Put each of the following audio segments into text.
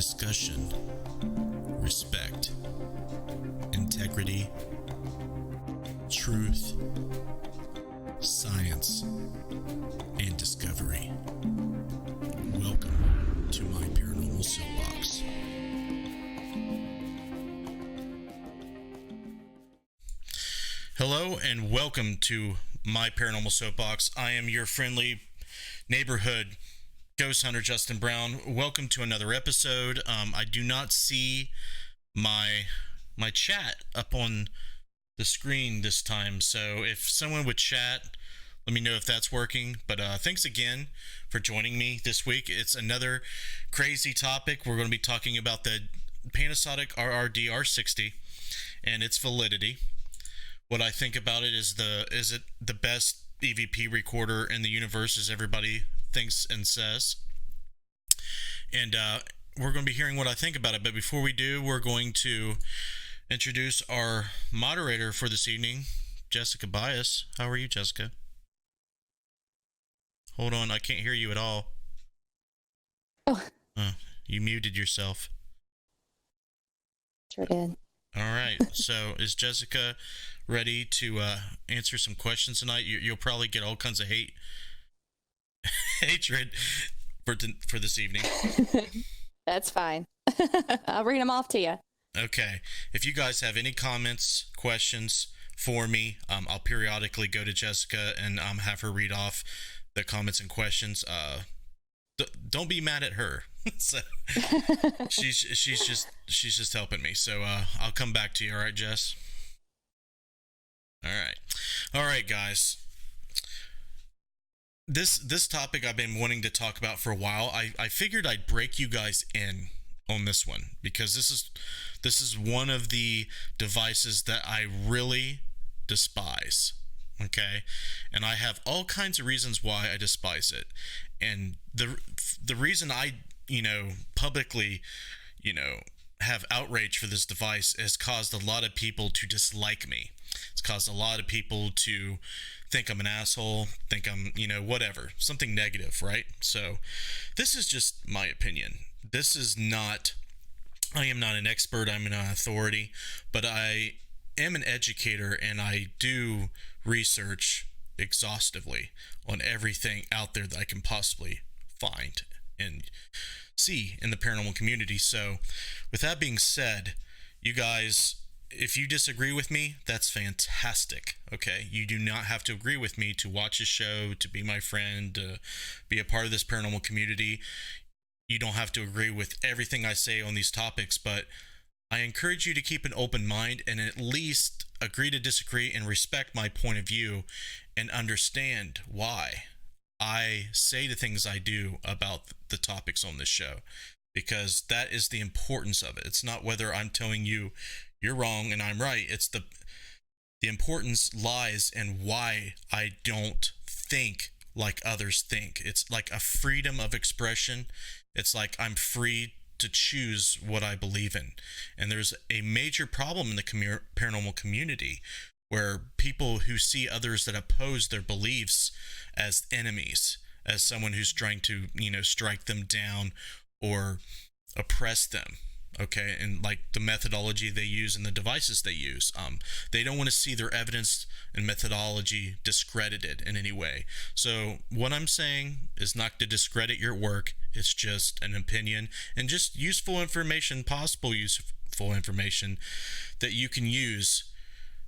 discussion, respect, integrity, truth, science, and discovery. Welcome to My Paranormal Soapbox. Hello and welcome to My Paranormal Soapbox. I am your friendly neighborhood ghost hunter, Justin Brown. Welcome to another episode. I do not see my chat up on the screen this time, so if someone would chat, let me know if that's working. But thanks again for joining me this week. It's another crazy topic. We're going to be talking about the Panasonic RR DR60 and its validity. What I think about it is it the best EVP recorder in the universe, as everybody thinks and says. And we're going to be hearing what I think about it. But before we do, we're going to introduce our moderator for this evening, Jessica Bias. How are you, Jessica? Hold on, I can't hear you at all. Oh. You muted yourself. Sure did. All right. So is Jessica ready to answer some questions tonight? You'll probably get all kinds of hatred for this evening. That's fine. I'll read them off to you. Okay. If you guys have any comments, questions for me, I'll periodically go to Jessica and have her read off the comments and questions. Don't be mad at her. So she's just helping me. So I'll come back to you. All right, Jess? All right, guys. This topic I've been wanting to talk about for a while. I figured I'd break you guys in on this one because this is one of the devices that I really despise. Okay, and I have all kinds of reasons why I despise it, and the reason I publicly have outrage for this device has caused a lot of people to dislike me. It's caused a lot of people to think I'm an asshole, think I'm whatever, something negative, right? So this is just my opinion. I am not an expert, I'm an authority, but I am an educator, and I do research exhaustively on everything out there that I can possibly find and see in the paranormal community. So with that being said, you guys, if you disagree with me, that's fantastic. Okay, you do not have to agree with me to watch a show, to be my friend, to be a part of this paranormal community. You don't have to agree with everything I say on these topics, but I encourage you to keep an open mind and at least agree to disagree and respect my point of view and understand why I say the things I do about the topics on this show, because that is the importance of it. It's not whether I'm telling you you're wrong and I'm right. It's the importance lies in why I don't think like others think. It's like a freedom of expression. It's like I'm free to choose what I believe in. And there's a major problem in the paranormal community where people who see others that oppose their beliefs as enemies, as someone who's trying to, strike them down or oppress them. Okay, and like the methodology they use and the devices they use, they don't want to see their evidence and methodology discredited in any way. So what I'm saying is not to discredit your work. It's just an opinion and just useful information, possible useful information that you can use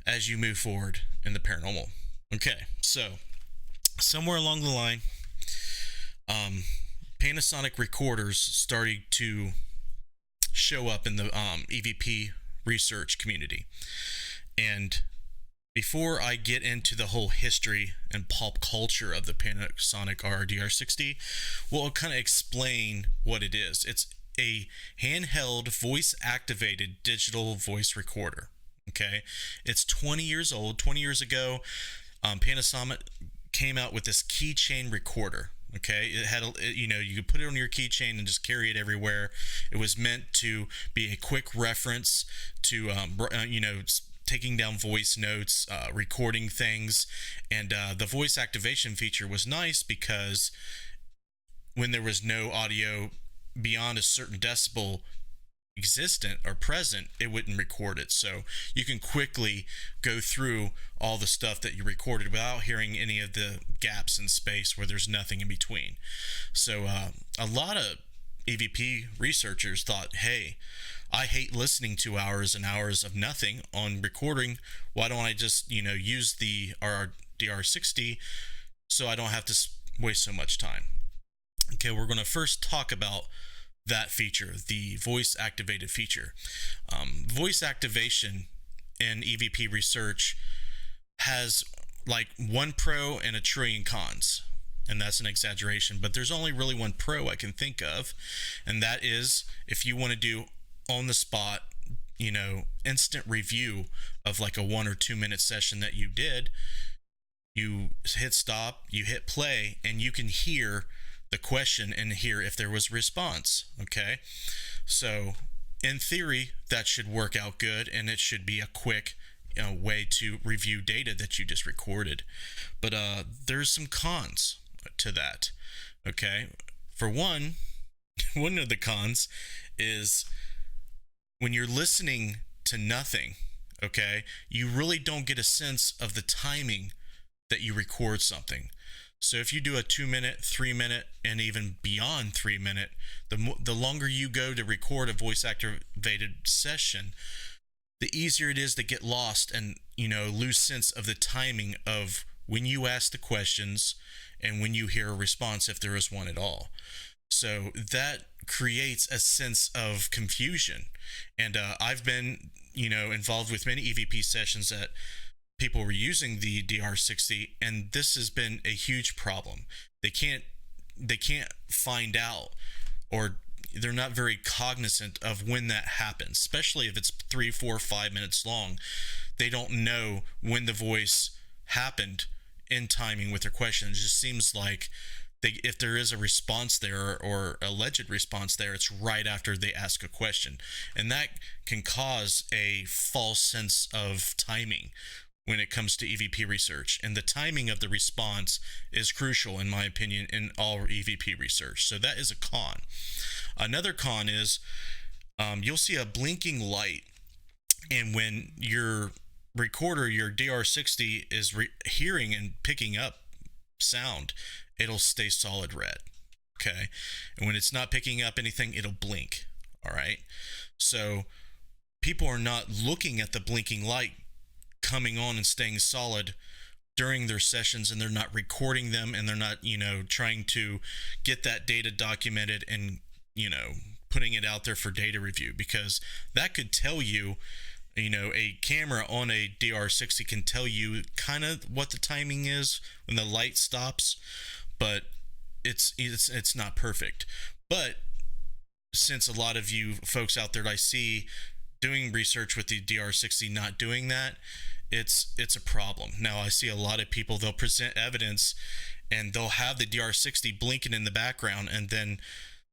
as you move forward in the paranormal. Okay, so somewhere along the line, Panasonic recorders started to show up in the EVP research community. And before I get into the whole history and pop culture of the Panasonic RR DR60, we'll kind of explain what it is. It's a handheld voice-activated digital voice recorder. Okay, it's 20 years old. 20 years ago, Panasonic came out with this keychain recorder. Okay, it had you could put it on your keychain and just carry it everywhere. It was meant to be a quick reference to taking down voice notes, recording things, and the voice activation feature was nice because when there was no audio beyond a certain decibel existent or present, it wouldn't record it. So you can quickly go through all the stuff that you recorded without hearing any of the gaps in space where there's nothing in between. So a lot of EVP researchers thought, hey, I hate listening to hours and hours of nothing on recording. Why don't I just, use the RR DR60 so I don't have to waste so much time? Okay, we're going to first talk about that feature, the voice activated feature. Voice activation in EVP research has like one pro and a trillion cons. And that's an exaggeration, but there's only really one pro I can think of. And that is if you want to do on the spot, instant review of like a 1 or 2 minute session that you did, you hit stop, you hit play, and you can hear the question and hear if there was a response. Okay, so in theory that should work out good, and it should be a quick way to review data that you just recorded. But there's some cons to that. Okay, for one of the cons is when you're listening to nothing, okay, you really don't get a sense of the timing that you record something. So if you do a 2 minute, 3 minute, and even beyond 3 minute, the longer you go to record a voice activated session, the easier it is to get lost and, lose sense of the timing of when you ask the questions and when you hear a response, if there is one at all. So that creates a sense of confusion. And I've been, involved with many EVP sessions that people were using the DR60, and this has been a huge problem. They can't find out, or they're not very cognizant of when that happens, especially if it's 3, 4, 5 minutes long. They don't know when the voice happened in timing with their question. It just seems like if there is a response there or alleged response there, it's right after they ask a question. And that can cause a false sense of timing when it comes to EVP research. And the timing of the response is crucial, in my opinion, in all EVP research. So that is a con. Another con is you'll see a blinking light, and when your recorder, your DR60, is hearing and picking up sound, it'll stay solid red. Okay, and when it's not picking up anything, it'll blink. All right, so people are not looking at the blinking light coming on and staying solid during their sessions, and they're not recording them, and they're not trying to get that data documented and putting it out there for data review, because that could tell you, a camera on a DR60 can tell you kind of what the timing is when the light stops, but it's not perfect. But since a lot of you folks out there that I see doing research with the DR60 not doing that, it's a problem. Now I see a lot of people, they'll present evidence and they'll have the DR60 blinking in the background, and then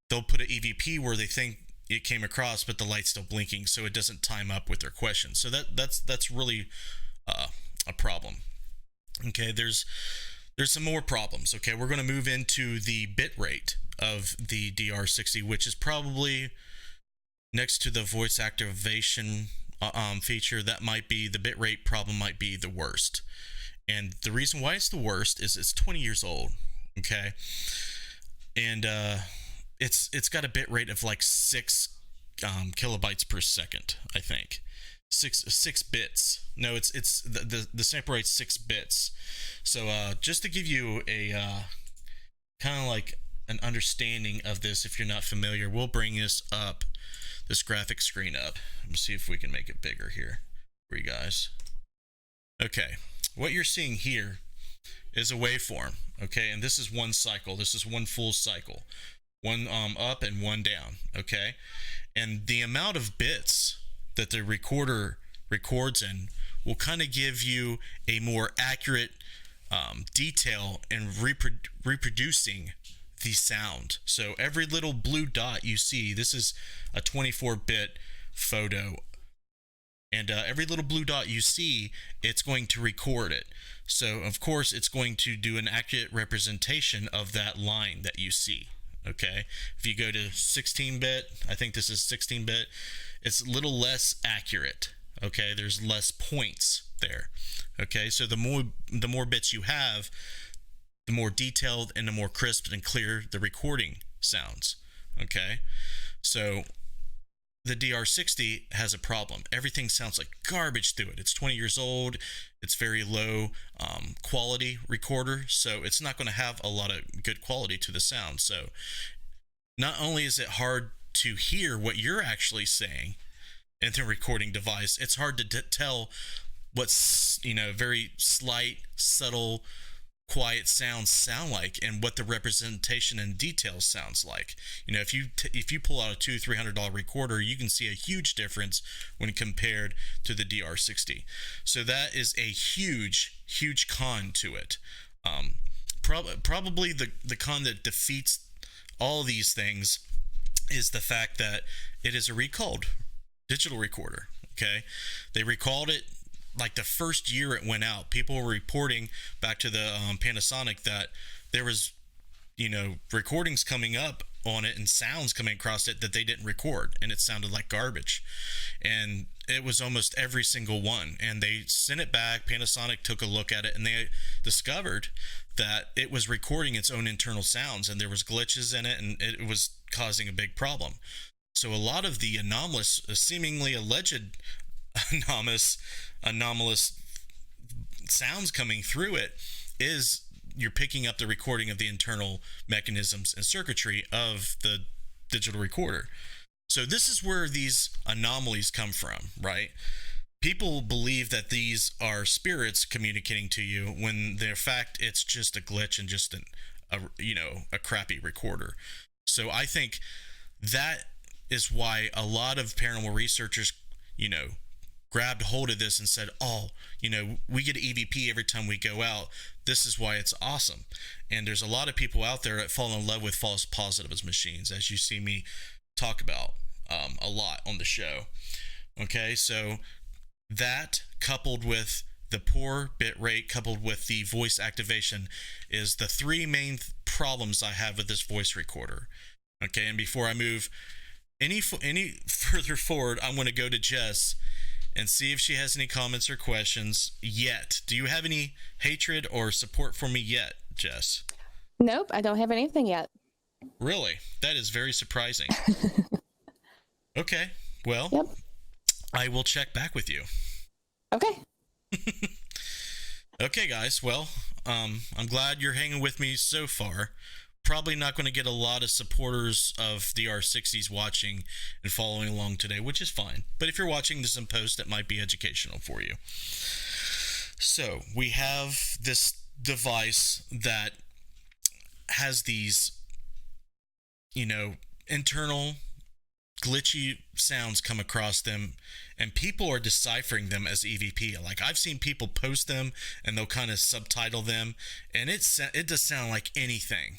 they'll put an EVP where they think it came across, but the light's still blinking, so it doesn't time up with their question. So that's really a problem. Okay, there's some more problems. Okay, we're going to move into the bit rate of the DR60, which is probably next to the voice activation feature. That might be the bit rate problem, might be the worst. And the reason why it's the worst is it's 20 years old. Okay, and it's got a bit rate of like 6 kilobytes per second, I think. Six bits. No, it's the sample rate's 6 bits. So just to give you a kind of like an understanding of this, if you're not familiar, we'll bring this graphic screen up. Let's see if we can make it bigger here for you guys. Okay, what you're seeing here is a waveform. Okay, and this is one cycle. This is one full cycle. One up and one down. Okay, and the amount of bits that the recorder records in will kind of give you a more accurate detail in reproducing the sound. So every little blue dot you see, this is a 24-bit photo, and every little blue dot you see, it's going to record it. So of course it's going to do an accurate representation of that line that you see. Okay, if you go to 16-bit, I think this is 16-bit, it's a little less accurate. Okay, there's less points there. Okay, so the more bits you have, the more detailed and the more crisp and clear the recording sounds. Okay, so the DR60 has a problem. Everything sounds like garbage through it. It's 20 years old. It's very low quality recorder, so it's not going to have a lot of good quality to the sound. So not only is it hard to hear what you're actually saying in the recording device, it's hard to tell what's, very slight, subtle, quiet sounds sound like, and what the representation and details sounds like. If you pull out a $200-300 recorder, you can see a huge difference when compared to the DR60. So that is a huge con to it. Probably the con that defeats all these things is the fact that it is a recalled digital recorder. Okay, they recalled it like the first year it went out. People were reporting back to the Panasonic that there was, recordings coming up on it and sounds coming across it that they didn't record, and it sounded like garbage. And it was almost every single one. And they sent it back. Panasonic took a look at it, and they discovered that it was recording its own internal sounds, and there was glitches in it, and it was causing a big problem. So a lot of the anomalous, seemingly alleged anomalous sounds coming through it is you're picking up the recording of the internal mechanisms and circuitry of the digital recorder. So this is where these anomalies come from, right? People believe that these are spirits communicating to you when in fact it's just a glitch and just a crappy recorder. So I think that is why a lot of paranormal researchers, grabbed hold of this and said, we get EVP every time we go out. This is why it's awesome. And there's a lot of people out there that fall in love with false positives machines, as you see me talk about a lot on the show. Okay, so that coupled with the poor bit rate, coupled with the voice activation, is the three main problems I have with this voice recorder. Okay, and before I move any further forward, I'm going to go to Jess and see if she has any comments or questions yet. Do you have any hatred or support for me yet, Jess? Nope, I don't have anything yet. Really? That is very surprising. Okay, well, yep. I will check back with you. Okay. Okay, guys. Well, I'm glad you're hanging with me so far. Probably not going to get a lot of supporters of the R60s watching and following along today, which is fine. But if you're watching this in post, that might be educational for you. So we have this device that has these, internal glitchy sounds come across them, and people are deciphering them as EVP. Like, I've seen people post them and they'll kind of subtitle them, and it does sound like anything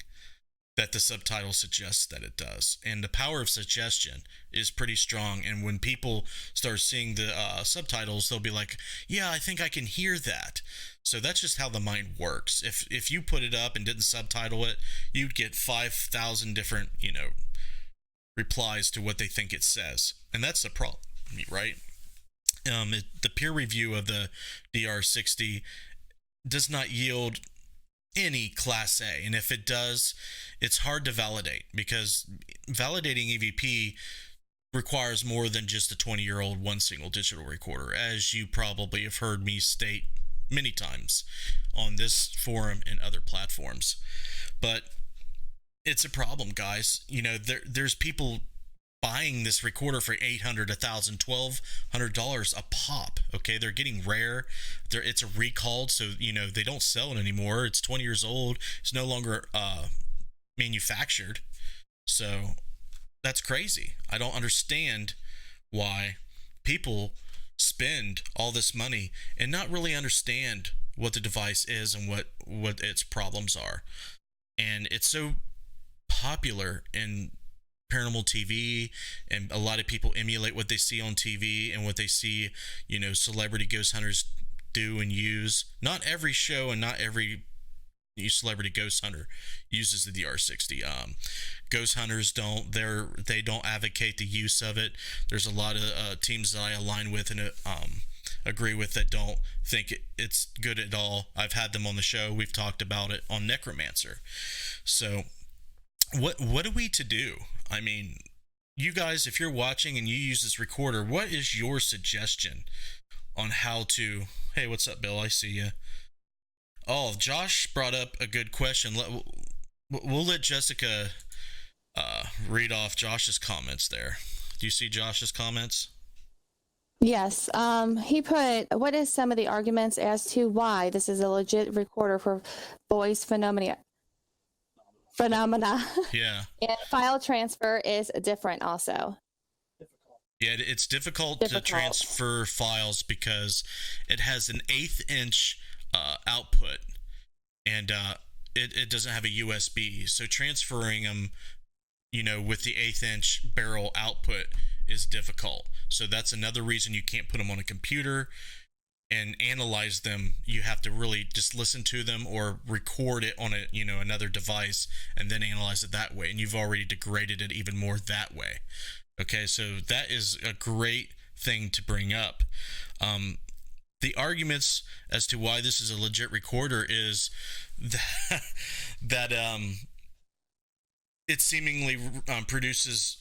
that the subtitle suggests that it does. And the power of suggestion is pretty strong. And when people start seeing the subtitles, they'll be like, yeah, I think I can hear that. So that's just how the mind works. If you put it up and didn't subtitle it, you'd get 5,000 different, replies to what they think it says. And that's the problem, right? The peer review of the DR60 does not yield any class A, and if it does, it's hard to validate, because validating EVP requires more than just a 20-year-old one single digital recorder, as you probably have heard me state many times on this forum and other platforms. But it's a problem, guys. There's people buying this recorder for $800, $1,000, $1,200 a pop. Okay, they're getting rare. It's a recalled, so they don't sell it anymore. It's 20 years old. It's no longer manufactured. So that's crazy. I don't understand why people spend all this money and not really understand what the device is and what its problems are. And it's so popular in paranormal TV, and a lot of people emulate what they see on TV and what they see, celebrity ghost hunters do and use. Not every show and not every Celebrity Ghost Hunter uses the DR60. Ghost hunters don't. They don't advocate the use of it. There's a lot of teams that I align with and agree with that don't think it's good at all. I've had them on the show. We've talked about it on Necromancer. So what are we to do? I mean, you guys, if you're watching and you use this recorder, what is your suggestion on how to? Hey, what's up, Bill? I see you. Oh, Josh brought up a good question. We'll let Jessica read off Josh's comments there. Do you see Josh's comments? Yes. He put, what is some of the arguments as to why this is a legit recorder for voice phenomena? Yeah. And file transfer is different also. Yeah, it's difficult to transfer files because it has an 1/8 inch output, and it doesn't have a USB. So transferring them, with the 1/8 inch barrel output is difficult. So that's another reason you can't put them on a computer and analyze them. You have to really just listen to them or record it on another device and then analyze it that way. And you've already degraded it even more that way. Okay, so that is a great thing to bring up. The arguments as to why this is a legit recorder is that it seemingly produces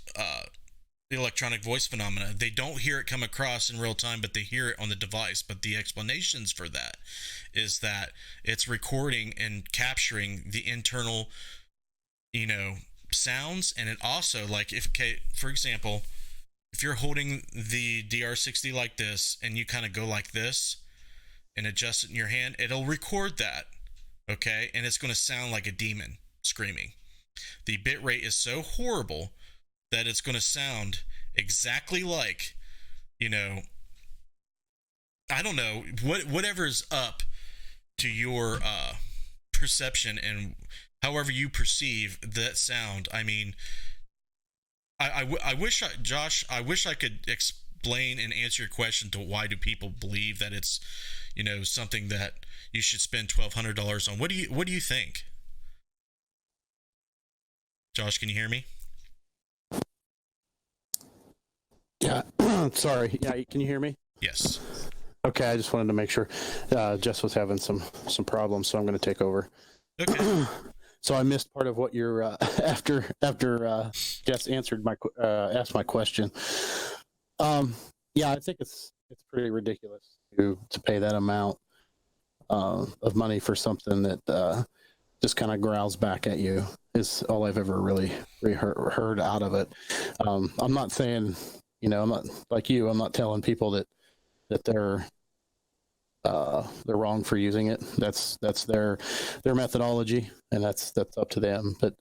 electronic voice phenomena. They don't hear it come across in real time, but they hear it on the device. But the explanations for that is that it's recording and capturing the internal, sounds. And it also, for example, if you're holding the DR60 like this and you kind of go like this and adjust it in your hand, it'll record that, okay? And it's going to sound like a demon screaming. The bit rate is so horrible that it's going to sound exactly like, I don't know, whatever's up to your perception and however you perceive that sound. I mean, I wish, Josh, I wish I could explain and answer your question to why do people believe that it's, something that you should spend $1,200 on. What do you think? Josh, can you hear me? Yeah, sorry. Yeah, can you hear me? Yes. Okay, I just wanted to make sure. Jess was having some problems, so I'm going to take over. Okay. So I missed part of what you're after Jess answered asked my question. Yeah, I think it's pretty ridiculous to pay that amount of money for something that just kind of growls back at you. Is all I've ever really heard out of it. I'm not saying, I'm not like you. I'm not telling people that they're wrong for using it. That's their methodology, and that's up to them. But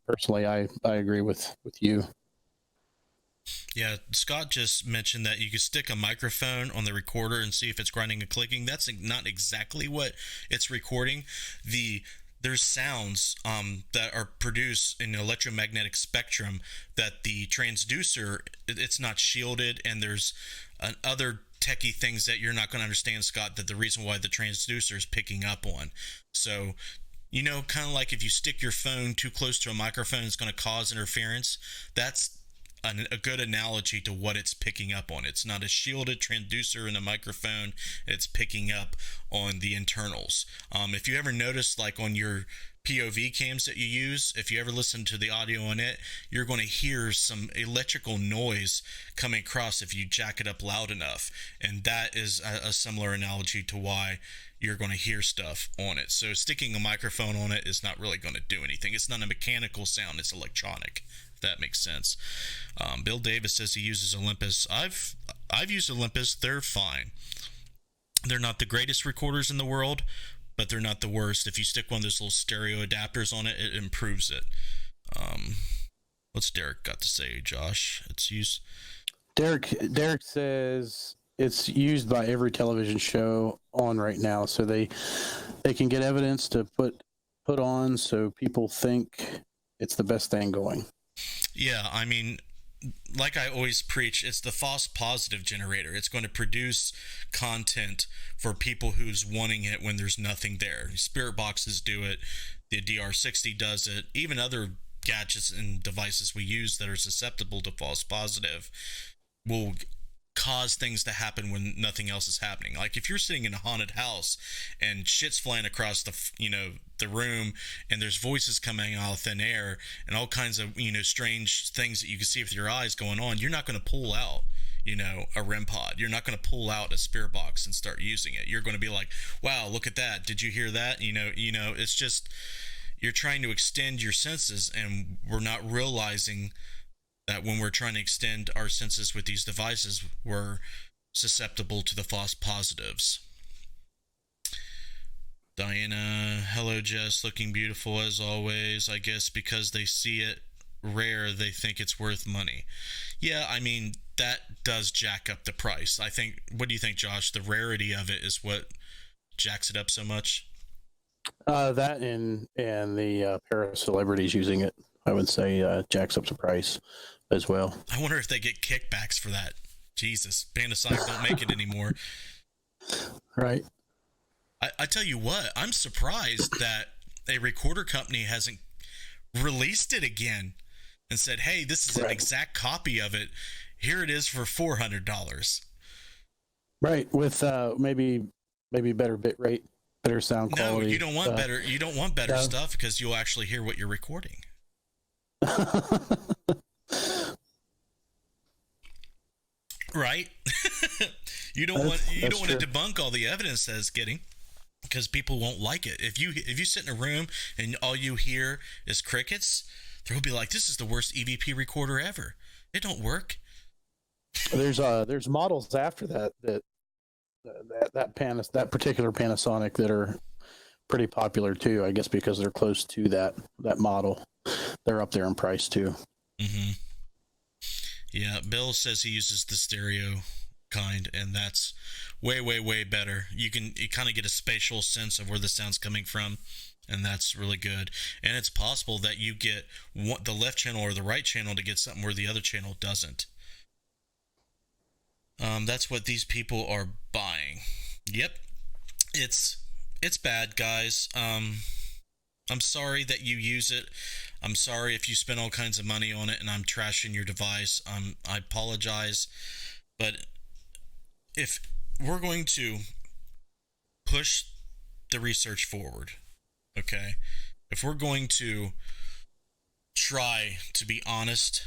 personally, I agree with you. Yeah, Scott just mentioned that you could stick a microphone on the recorder and see if it's grinding and clicking. That's not exactly what it's recording. There's sounds that are produced in an electromagnetic spectrum that the transducer, it's not shielded, and there's other techie things that you're not going to understand, Scott, that the reason why the transducer is picking up on. So, kind of like if you stick your phone too close to a microphone, it's going to cause interference. That's a good analogy to what it's picking up on. It's not a shielded transducer in a microphone. It's picking up on the internals. If you ever notice, like on your POV cams that you use, if you ever listen to the audio on it, you're going to hear some electrical noise coming across if you jack it up loud enough. And that is a similar analogy to why you're going to hear stuff on it. So sticking a microphone on it is not really going to do anything. It's not a mechanical sound. It's electronic. That makes sense. Bill Davis says he uses Olympus. I've used Olympus. They're fine. They're not the greatest recorders in the world, but they're not the worst. If you stick one of those little stereo adapters on it, it improves it. What's Derek got to say, Josh? It's used. Derek says it's used by every television show on right now, so they can get evidence to put on so people think it's the best thing going. Yeah, I mean, like I always preach, it's the false positive generator. It's going to produce content for people who's wanting it when there's nothing there. Spirit boxes do it. The DR60 does it. Even other gadgets and devices we use that are susceptible to false positive will cause things to happen when nothing else is happening. Like if you're sitting in a haunted house and shit's flying across the room, and there's voices coming out of thin air and all kinds of strange things that you can see with your eyes going on, you're not going to pull out a REM pod. You're not going to pull out a spirit box and start using it. You're going to be like, wow, look at that, did you hear that? It's just, you're trying to extend your senses, and we're not realizing that when we're trying to extend our senses with these devices, we're susceptible to the false positives. Diana, hello Jess, looking beautiful as always. I guess because they see it rare, they think it's worth money. Yeah, I mean, that does jack up the price. I think, what do you think, Josh? The rarity of it is what jacks it up so much? That and the pair of celebrities using it, I would say, jacks up the price as well. I wonder if they get kickbacks for that. Jesus, Panasonic don't make it anymore. Right. I tell you what, I'm surprised that a recorder company hasn't released it again and said, hey, this is an exact copy of it. Here it is for $400. Right, with maybe better bit rate, better sound quality. No, you don't want better. You don't want better stuff, because you'll actually hear what you're recording. Right? You don't want to debunk all the evidence that it's getting, because people won't like it. If you sit in a room and all you hear is crickets, they'll be like, this is the worst EVP recorder ever. It don't work. There's models after that particular Panasonic that are pretty popular too, I guess, because they're close to that model. They're up there in price too. Mm-hmm. Yeah, Bill says he uses the stereo kind, and that's way, way, way better. You kind of get a spatial sense of where the sound's coming from, and that's really good. And it's possible that you get the left channel or the right channel to get something where the other channel doesn't. That's what these people are buying. Yep, it's bad, guys. I'm sorry that you use it. I'm sorry if you spend all kinds of money on it and I'm trashing your device. I apologize. But if we're going to push the research forward, okay, if we're going to try to be honest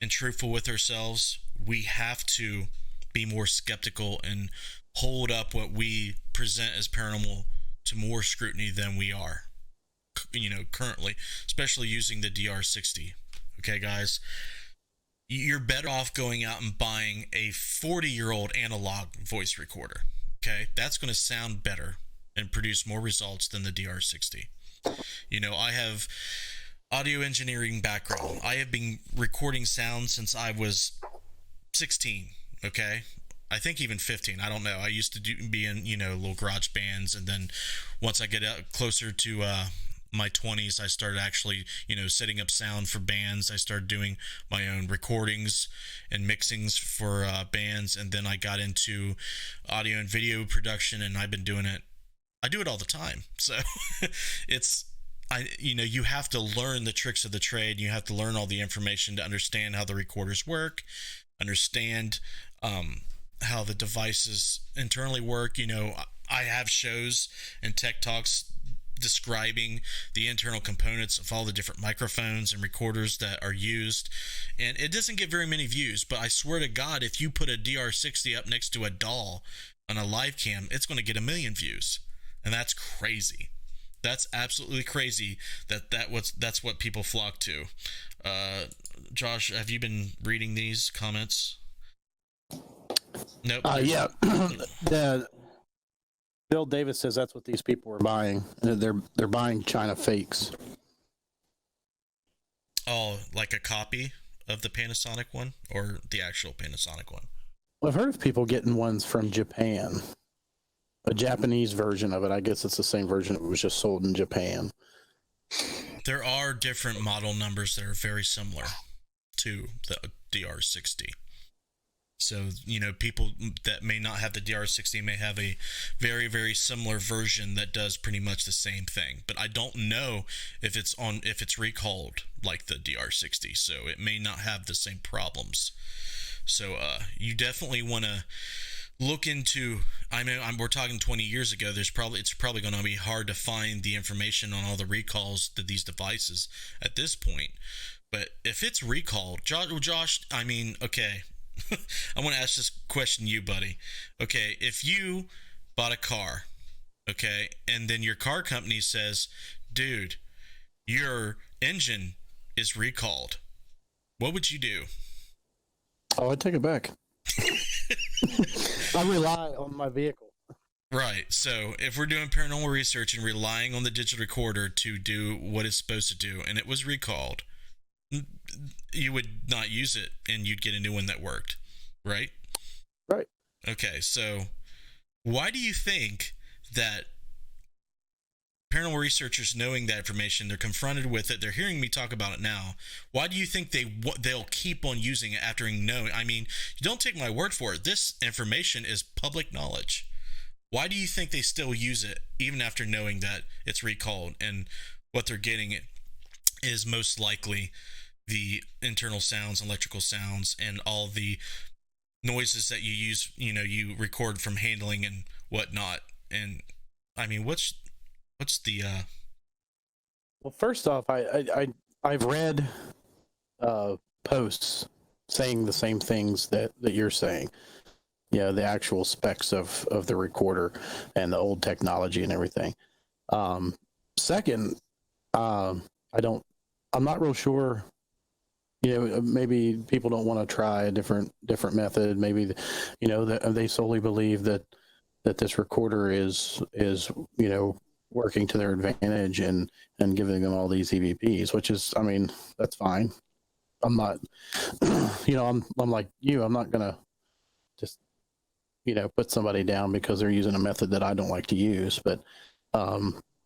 and truthful with ourselves, we have to be more skeptical and hold up what we present as paranormal to more scrutiny than we are, currently, especially using the DR60. Okay, guys, you're better off going out and buying a 40-year-old analog voice recorder. Okay, that's going to sound better and produce more results than the DR60. I have audio engineering background. I have been recording sound since I was 16. Okay, I think even 15. I don't know. I used to be in little garage bands, and then once I get closer to my 20s, I started actually setting up sound for bands. I started doing my own recordings and mixings for bands, and then I got into audio and video production, and I've been doing it. I do it all the time. So you have to learn the tricks of the trade. You have to learn all the information to understand how the recorders work, understand how the devices internally work. I have shows and tech talks describing the internal components of all the different microphones and recorders that are used, and it doesn't get very many views, but I swear to God, if you put a DR60 up next to a doll on a live cam, it's going to get 1 million views, and that's crazy. That's absolutely crazy that's what people flock to. Josh, have you been reading these comments? Nope. Yeah. Bill Davis says that's what these people are buying. They're buying China fakes. Oh, like a copy of the Panasonic one, or the actual Panasonic one? Well, I've heard of people getting ones from Japan. A Japanese version of it. I guess it's the same version. It was just sold in Japan. There are different model numbers that are very similar to the DR60. So, people that may not have the DR60 may have a very, very similar version that does pretty much the same thing. But I don't know if it's recalled like the DR60, so it may not have the same problems. So you definitely want to look into. I mean, we're talking 20 years ago. It's probably going to be hard to find the information on all the recalls to these devices at this point. But if it's recalled, Josh, I mean, okay. I want to ask this question to you, buddy. Okay, if you bought a car, okay, and then your car company says, dude, your engine is recalled, what would you do? Oh, I'd take it back. I rely on my vehicle. Right. So if we're doing paranormal research and relying on the digital recorder to do what it's supposed to do, and it was recalled, you would not use it and you'd get a new one that worked, right? Right. Okay, so why do you think that paranormal researchers, knowing that information, they're confronted with it, they're hearing me talk about it now, why do you think they'll keep on using it after knowing? I mean, you don't take my word for it. This information is public knowledge. Why do you think they still use it even after knowing that it's recalled and what they're getting is most likely the internal sounds, electrical sounds, and all the noises that you use, you record from handling and whatnot? And I mean, what's the Well, first off, I've read posts saying the same things that you're saying. Yeah, the actual specs of the recorder and the old technology and everything. Second, I'm not real sure. Maybe people don't want to try a different method. Maybe, they solely believe that this recorder is working to their advantage and giving them all these EVPs, which is, I mean, that's fine. I'm not, I'm like you. I'm not gonna just put somebody down because they're using a method that I don't like to use. But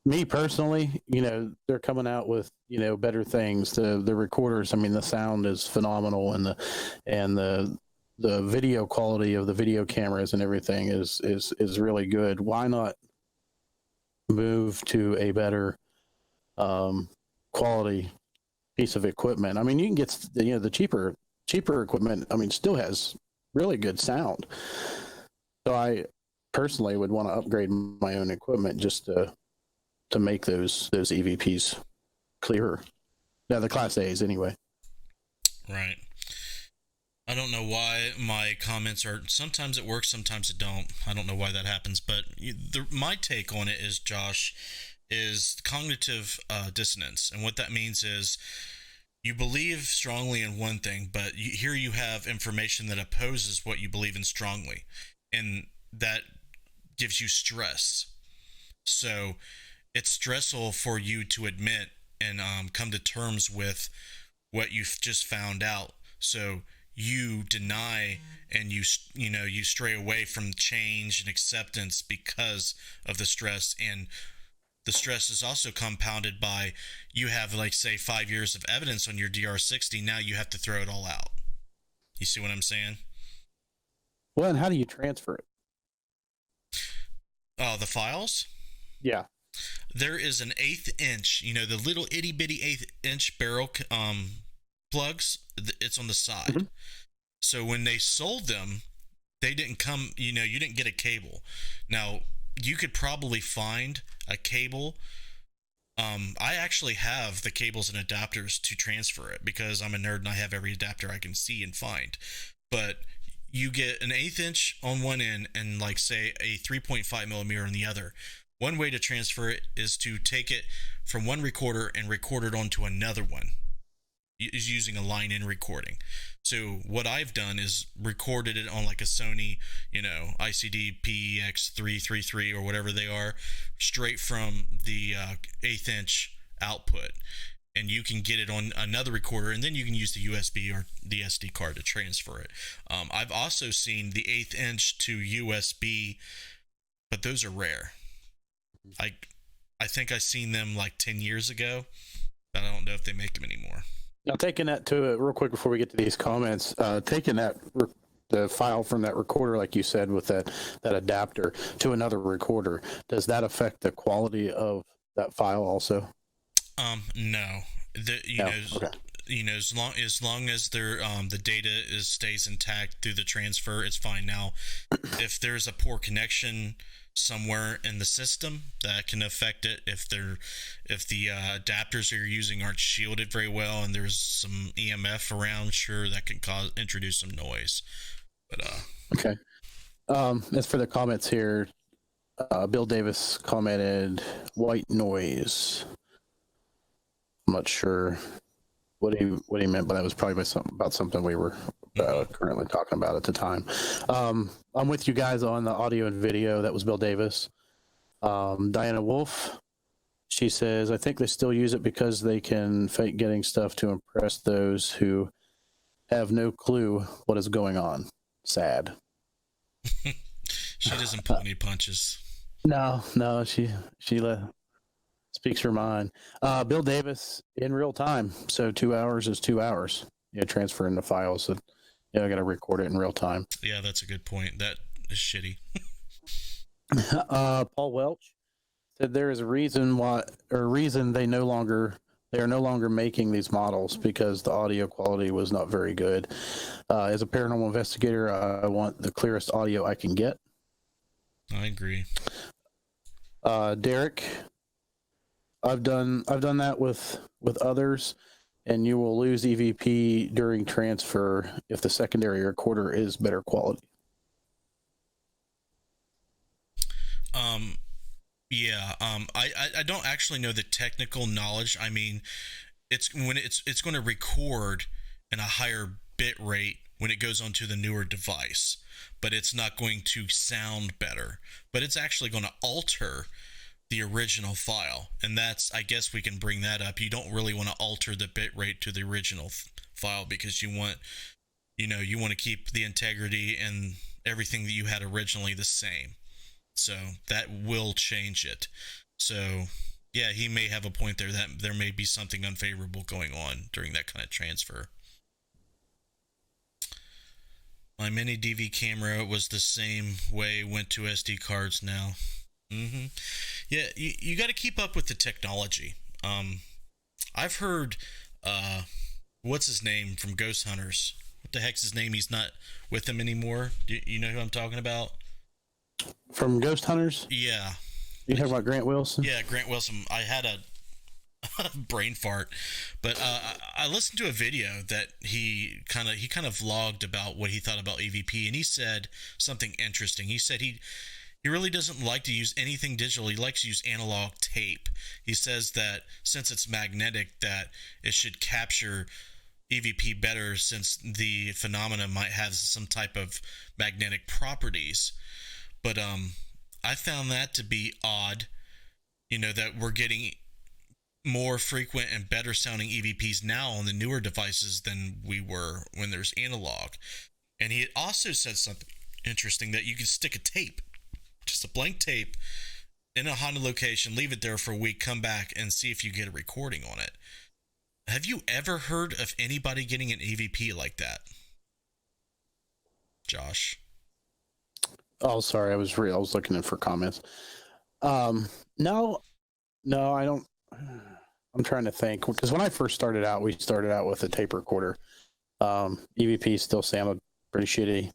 me personally, they're coming out with better things. The recorders, I mean, the sound is phenomenal, and the video quality of the video cameras and everything is really good. Why not move to a better quality piece of equipment? I mean, you can get the cheaper equipment. I mean, still has really good sound. So I personally would want to upgrade my own equipment just to make those EVPs clearer. Yeah, the Class A's anyway. Right. I don't know why my comments are, sometimes it works, sometimes it don't. I don't know why that happens, but my take on it is, Josh, is cognitive dissonance. And what that means is you believe strongly in one thing, but here you have information that opposes what you believe in strongly. And that gives you stress. So it's stressful for you to admit and come to terms with what you've just found out. So you deny and you stray away from change and acceptance because of the stress. And the stress is also compounded by you have, like, say, 5 years of evidence on your DR60. Now you have to throw it all out. You see what I'm saying? Well, and how do you transfer it? The files? Yeah. There is an 1/8 inch, the little itty bitty 1/8 inch barrel plugs. It's on the side. Mm-hmm. So when they sold them, they didn't come, you didn't get a cable. Now, you could probably find a cable. I actually have the cables and adapters to transfer it because I'm a nerd and I have every adapter I can see and find. But you get an 1/8 inch on one end and, like, say, a 3.5 millimeter on the other. One way to transfer it is to take it from one recorder and record it onto another one, is using a line-in recording. So what I've done is recorded it on, like, a Sony, ICD PEX333 or whatever they are, straight from the 1/8 inch output. And you can get it on another recorder, and then you can use the USB or the SD card to transfer it. I've also seen the 1/8 inch to USB, but those are rare. I think I seen them like 10 years ago, but I don't know if they make them anymore. Now, taking that to it real quick before we get to these comments, taking the file from that recorder, like you said, with that adapter to another recorder, does that affect the quality of that file also? No. No. Okay. As long as the data stays intact through the transfer, it's fine. Now, if there's a poor connection somewhere in the system, that can affect it. If the adapters you're using aren't shielded very well and there's some EMF around, sure, that can introduce some noise. But okay. As for the comments here, Bill Davis commented white noise. I'm not sure what he meant, but that was probably about something we were currently talking about at the time. I'm with you guys on the audio and video. That was Bill Davis. Diana Wolf, she says, I think they still use it because they can fake getting stuff to impress those who have no clue what is going on. Sad. she doesn't pull any punches. No, she speaks her mind. Bill Davis in real time. So 2 hours is 2 hours. Transferring the files. So, I got to record it in real time. Yeah, that's a good point. That is shitty. Paul Welch said there is a reason they are no longer making these models because the audio quality was not very good. As a paranormal investigator, I want the clearest audio I can get. I agree. Derek, I've done that with others, and you will lose EVP during transfer if the secondary recorder is better quality. Yeah. I don't actually know the technical knowledge. I mean, it's going to record in a higher bit rate when it goes onto the newer device, but it's not going to sound better. But it's actually going to alter the original file, and I guess we can bring that up. You don't really want to alter the bit rate to the original file because you want to keep the integrity and everything that you had originally the same. So that will change it. So yeah, he may have a point there that there may be something unfavorable going on during that kind of transfer. My mini DV camera was the same way, went to SD cards now. Mm-hmm. Yeah, you got to keep up with the technology. I've heard, what's his name from Ghost Hunters? What the heck's his name? He's not with them anymore. You know who I'm talking about? From Ghost Hunters? Yeah. You talking about Grant Wilson? Yeah, Grant Wilson. I had a brain fart, but I listened to a video that he kind of vlogged about what he thought about EVP, and he said something interesting. He said he really doesn't like to use anything digital. He likes to use analog tape. He says that since it's magnetic, that it should capture EVP better since the phenomena might have some type of magnetic properties. But I found that to be odd, that we're getting more frequent and better sounding EVPs now on the newer devices than we were when there's analog. And he also said something interesting, that you can stick a tape, just a blank tape, in a haunted location, leave it there for a week, come back and see if you get a recording on it. Have you ever heard of anybody getting an EVP like that? Josh? Oh, sorry. I was looking in for comments. No, I don't. I'm trying to think, because when I first started out, we started out with a tape recorder. EVP still sounded pretty shitty.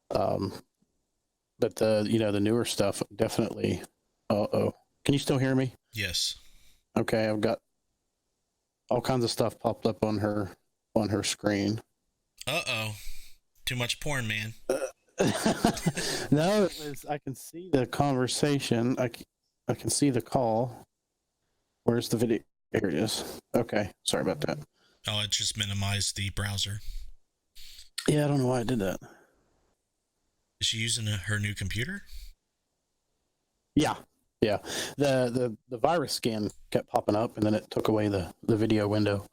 But the newer stuff definitely. Can you still hear me? Yes. Okay, I've got all kinds of stuff popped up on her screen. Too much porn, man. No, I can see the conversation. I can see the call. Where's the video? Here it is. Okay, sorry about that. Oh, it just minimized the browser. Yeah, I don't know why I did that. Is she using her new computer? Yeah. The virus scan kept popping up, and then it took away the video window.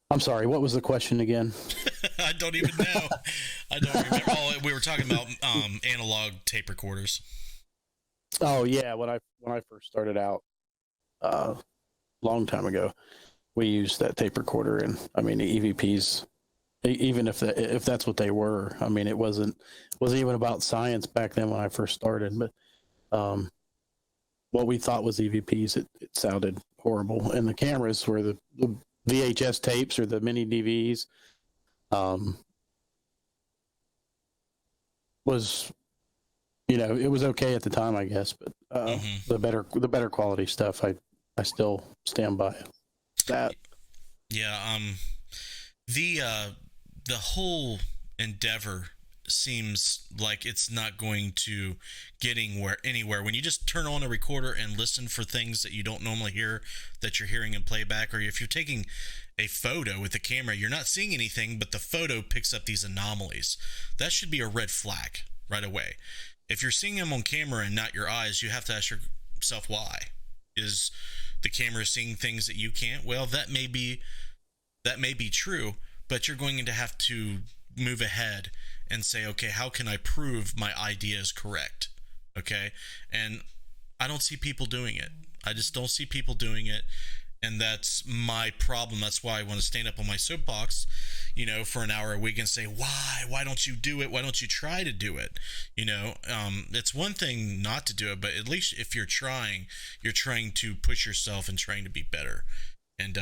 I'm sorry. What was the question again? I don't even know. I don't remember. Oh, we were talking about analog tape recorders. Oh yeah, when I first started out, long time ago, we used that tape recorder, and I mean the EVPs, even if that's what they were, I mean it wasn't even about science back then when I first started, but what we thought was EVPs, it sounded horrible, and the cameras were the VHS tapes or the mini DVs. Was, it was okay at the time, I guess, but the better quality stuff, I still stand by that. Yeah. The whole endeavor seems like it's not going to get anywhere when you just turn on a recorder and listen for things that you don't normally hear that you're hearing in playback, or if you're taking a photo with the camera, you're not seeing anything, but the photo picks up these anomalies. That should be a red flag right away. If you're seeing them on camera and not your eyes, you have to ask yourself why. Is the camera seeing things that you can't? Well, that may be true, but you're going to have to move ahead and say, okay, how can I prove my idea is correct? Okay. And I don't see people doing it. I just don't see people doing it. And that's my problem. That's why I want to stand up on my soapbox, for an hour a week and say, why don't you do it? Why don't you try to do it? It's one thing not to do it, but at least if you're trying to push yourself and trying to be better. And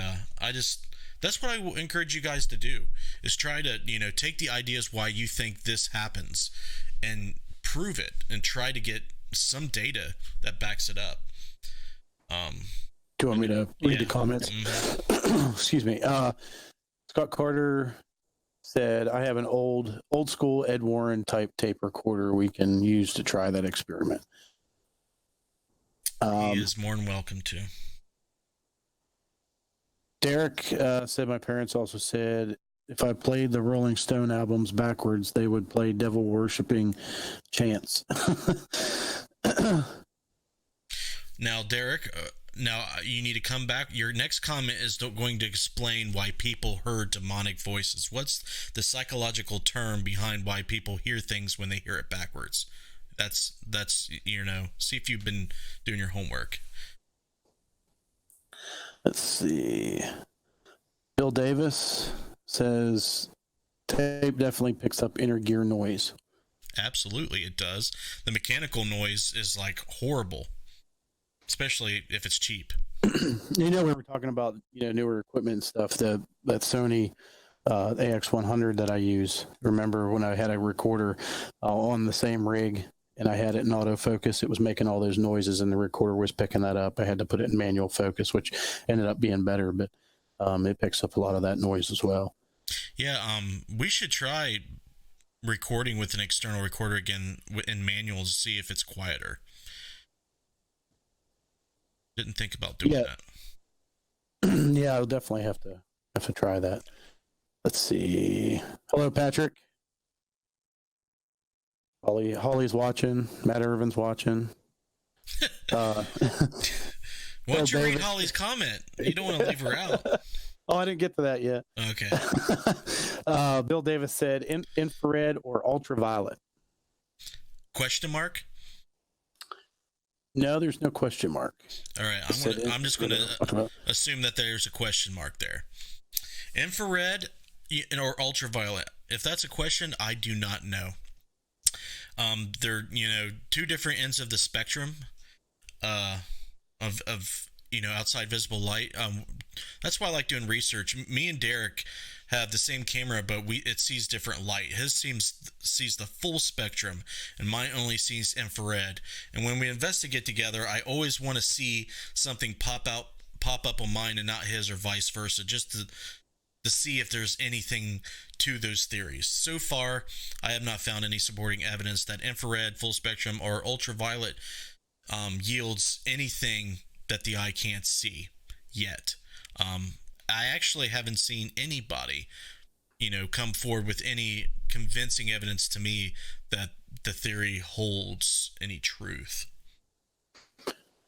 that's what I will encourage you guys to do, is try to, take the ideas why you think this happens and prove it and try to get some data that backs it up. Do you want me to read the comments? Mm-hmm. Excuse me. Scott Carter said, I have an old school Ed Warren type tape recorder we can use to try that experiment. He is more than welcome to. Derek said, my parents also said, if I played the Rolling Stone albums backwards, they would play devil worshipping chants. Now, Derek, you need to come back. Your next comment is going to explain why people heard demonic voices. What's the psychological term behind why people hear things when they hear it backwards? That's see if you've been doing your homework. Let's see. Bill Davis says tape definitely picks up inner gear noise. Absolutely, it does. The mechanical noise is like horrible, especially if it's cheap. We were talking about newer equipment and stuff. That Sony AX100 that I use. Remember when I had a recorder on the same rig and I had it in autofocus, it was making all those noises and the recorder was picking that up. I had to put it in manual focus, which ended up being better, but it picks up a lot of that noise as well. Yeah, we should try recording with an external recorder again in manual to see if it's quieter. Didn't think about doing that. Yeah, I'll definitely have to try that. Let's see. Hello, Patrick. Holly's watching. Matt Irvin's watching. Why don't you read Holly's comment? You don't want to leave her out. Oh, I didn't get to that yet. Okay. Bill Davis said infrared or ultraviolet. Question mark? No, there's no question mark. All right. I'm just going to assume that there's a question mark there. Infrared or ultraviolet? If that's a question, I do not know. They're two different ends of the spectrum of outside visible light. That's why I like doing research. Me and Derek have the same camera, but it sees different light. His sees the full spectrum, and mine only sees infrared. And when we investigate together, I always want to see something pop up on mine and not his, or vice versa, just to see if there's anything to those theories. So far, I have not found any supporting evidence that infrared, full spectrum, or ultraviolet yields anything that the eye can't see yet. I actually haven't seen anybody, come forward with any convincing evidence to me that the theory holds any truth.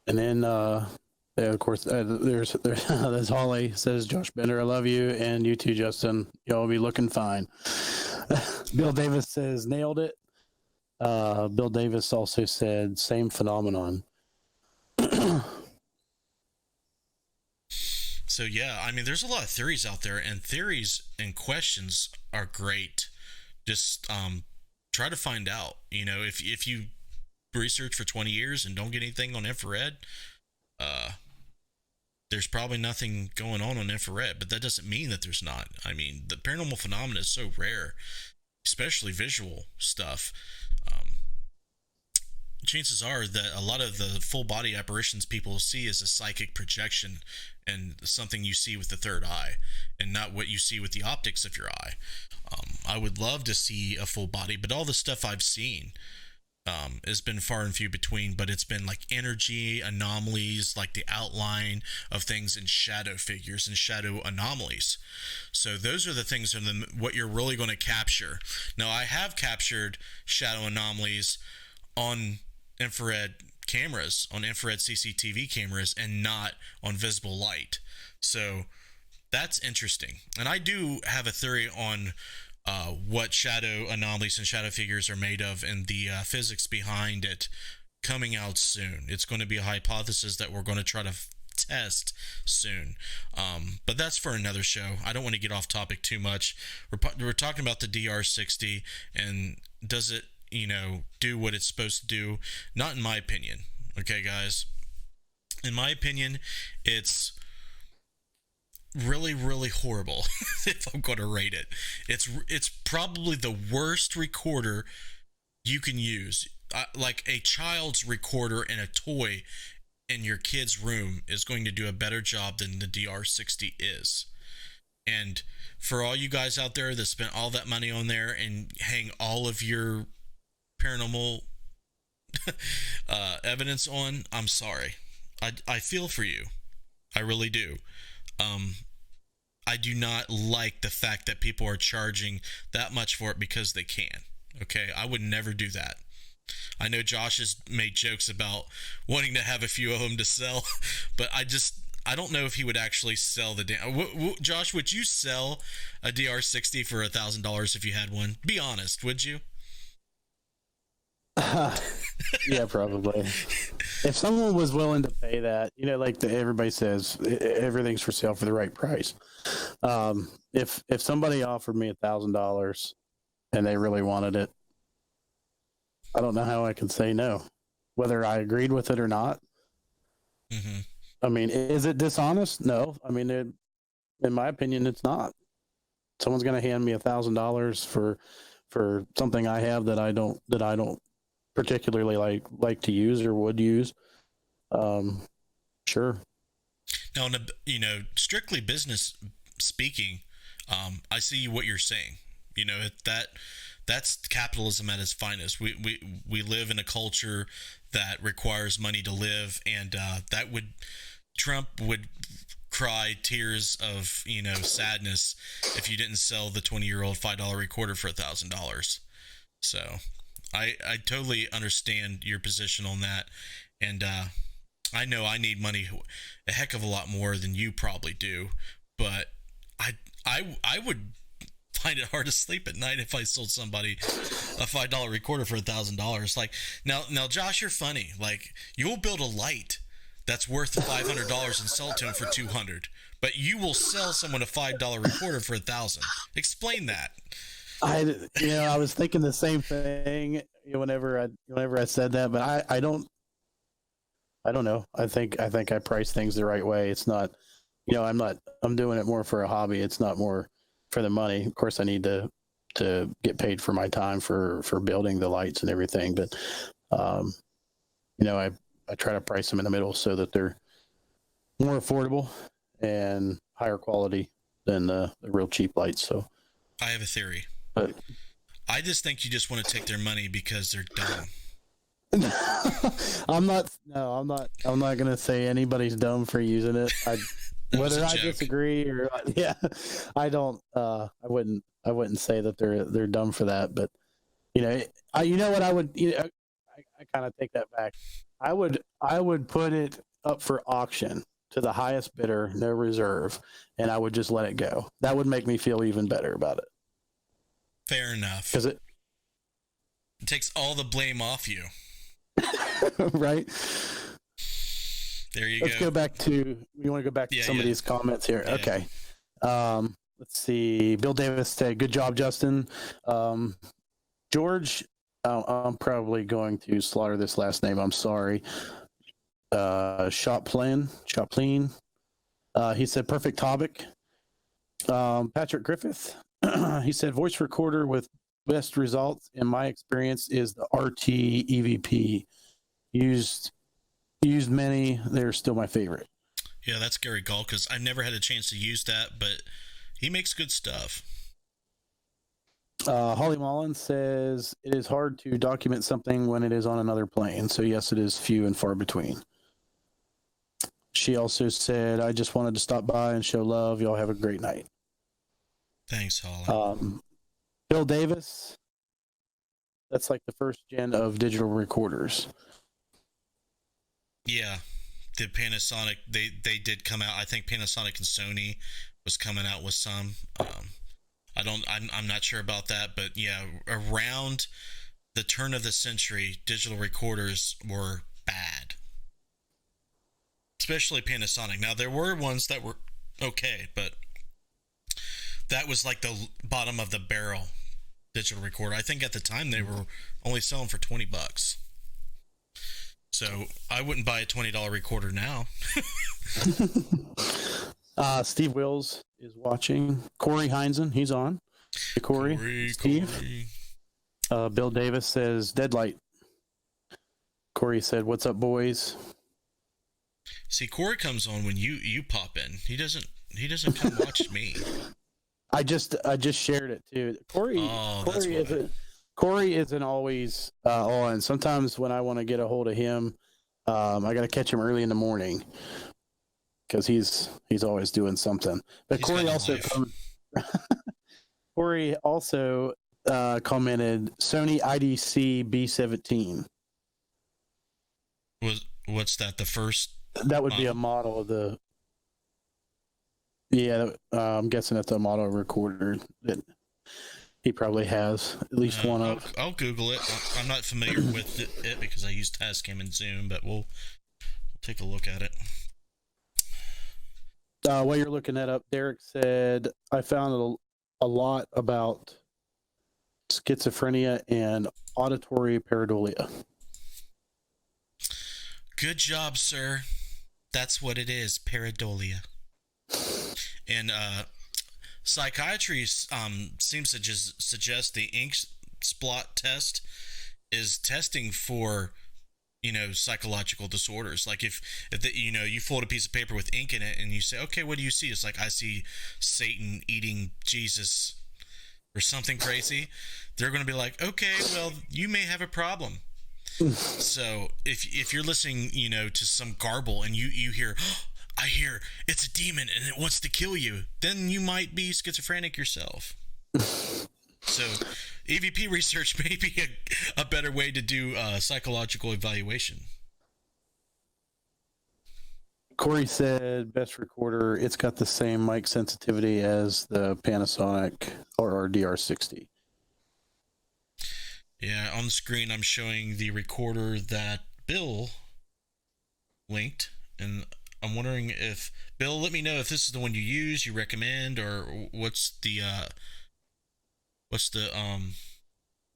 And then, of course, there's Holly says, Josh Bender, I love you, and you too, Justin. Y'all be looking fine. Bill Davis says, nailed it. Bill Davis also said, same phenomenon. So yeah, I mean, there's a lot of theories out there, and theories and questions are great. Just try to find out. If you research for 20 years and don't get anything on infrared, uh, there's probably nothing going on infrared. But that doesn't mean that there's not. I mean, the paranormal phenomena is so rare, especially visual stuff. Um, Chances are that a lot of the full body apparitions people see is a psychic projection and something you see with the third eye and not what you see with the optics of your eye. I would love to see a full body, but all the stuff I've seen has been far and few between, but it's been like energy anomalies, like the outline of things in shadow figures and shadow anomalies. So those are the things what you're really going to capture. Now, I have captured shadow anomalies on infrared cameras, on infrared CCTV cameras, and not on visible light. So that's interesting. And I do have a theory on what shadow anomalies and shadow figures are made of and the physics behind it coming out soon. It's going to be a hypothesis that we're going to try to test soon. But that's for another show. I don't want to get off topic too much. We're talking about the DR60 and does it, do what it's supposed to do? Not in my opinion. Okay, guys. In my opinion, it's really, really horrible. If I'm going to rate it, it's probably the worst recorder you can use. Like a child's recorder and a toy in your kid's room is going to do a better job than the DR60 is. And for all you guys out there that spent all that money on there and hang all of your paranormal evidence on, I'm sorry. I feel for you. I really do. I do not like the fact that people are charging that much for it because they can. Okay, I would never do that. I know Josh has made jokes about wanting to have a few of them to sell, but I don't know if he would actually sell the Josh, would you sell a DR60 for $1,000 if you had one? Be honest, would you? Yeah, probably. If someone was willing to pay that, like everybody says, everything's for sale for the right price. If somebody offered me $1,000 and they really wanted it, I don't know how I can say no, whether I agreed with it or not. Mm-hmm. I mean, is it dishonest? No. I mean, in my opinion, it's not. Someone's going to hand me $1,000 for something I have that I don't particularly like to use or would use. Sure. Now, strictly business speaking, I see what you're saying. That's capitalism at its finest. We live in a culture that requires money to live, and Trump would cry tears of sadness if you didn't sell the 20-year-old $5 recorder for $1,000. So I totally understand your position on that, and I know I need money a heck of a lot more than you probably do, but I would find it hard to sleep at night if I sold somebody a $5 recorder for $1,000. Like now, Josh, you're funny. Like you'll build a light that's worth $500 and sell it to him for $200, but you will sell someone a $5 recorder for $1,000. Explain that. I was thinking the same thing whenever I said that, but I don't know. I think I price things the right way. It's not, I'm doing it more for a hobby. It's not more for the money. Of course I need to get paid for my time for building the lights and everything. But, I try to price them in the middle so that they're more affordable and higher quality than the real cheap lights. So I have a theory. But I just think you just want to take their money because they're dumb. I'm not going to say anybody's dumb for using it. Whether I disagree or I don't. I wouldn't say that they're dumb for that. But I kind of take that back. I would put it up for auction to the highest bidder, no reserve, and I would just let it go. That would make me feel even better about it. Fair enough. Because it takes all the blame off you. Right. There you Let's go. go back to. You want to go back to some of these comments here? Yeah. Okay. Let's see. Bill Davis said, "Good job, Justin." George, I'm probably going to slaughter this last name. I'm sorry. Shoplin. He said, "Perfect topic." Patrick Griffith. He said, "Voice recorder with best results in my experience is the RT EVP. Used many. They're still my favorite." Yeah, that's Gary Galka's. I've never had a chance to use that, but he makes good stuff. Holly Mullins says, "It is hard to document something when it is on another plane. So yes, it is few and far between." She also said, "I just wanted to stop by and show love. Y'all have a great night." Thanks, Holly. Bill Davis. That's like the first gen of digital recorders. Yeah, the Panasonic, they did come out. I think Panasonic and Sony was coming out with some. I'm not sure about that, but yeah, around the turn of the century, digital recorders were bad, especially Panasonic. Now there were ones that were okay, but that was like the bottom of the barrel digital recorder. I think at the time they were only selling for $20. So I wouldn't buy a $20 recorder now. Steve Wills is watching. Corey Heinzen, he's on. Hey, Corey. Steve. Corey. Bill Davis says, "Deadlight." Corey said, "What's up, boys?" See, Corey comes on when you pop in. He doesn't come watch me. I just shared it too. Corey isn't always on. Sometimes when I want to get a hold of him, I got to catch him early in the morning because he's always doing something. But Corey also commented, "Sony IDC B17." What's that? The first? That would be a model of the. Yeah, I'm guessing that's a model recorder that he probably has at least one of. I'll Google it. I'm not familiar with it because I use Tascam and Zoom, but we'll take a look at it. While you're looking that up, Derek said, "I found a lot about schizophrenia and auditory pareidolia." Good job, sir. That's what it is, pareidolia. And psychiatry seems to just suggest the ink spot test is testing for, psychological disorders. Like if you fold a piece of paper with ink in it and you say, "Okay, what do you see?" It's like, "I see Satan eating Jesus," or something crazy. They're going to be like, "Okay, well, you may have a problem." So if you're listening, to some garble and you hear, "Oh, I hear it's a demon and it wants to kill you," then you might be schizophrenic yourself. So EVP research may be a better way to do psychological evaluation. Corey said, "Best recorder. It's got the same mic sensitivity as the Panasonic RR DR60. Yeah, on the screen I'm showing the recorder that Bill linked, and I'm wondering if Bill, let me know if this is the one you use, you recommend, or what's the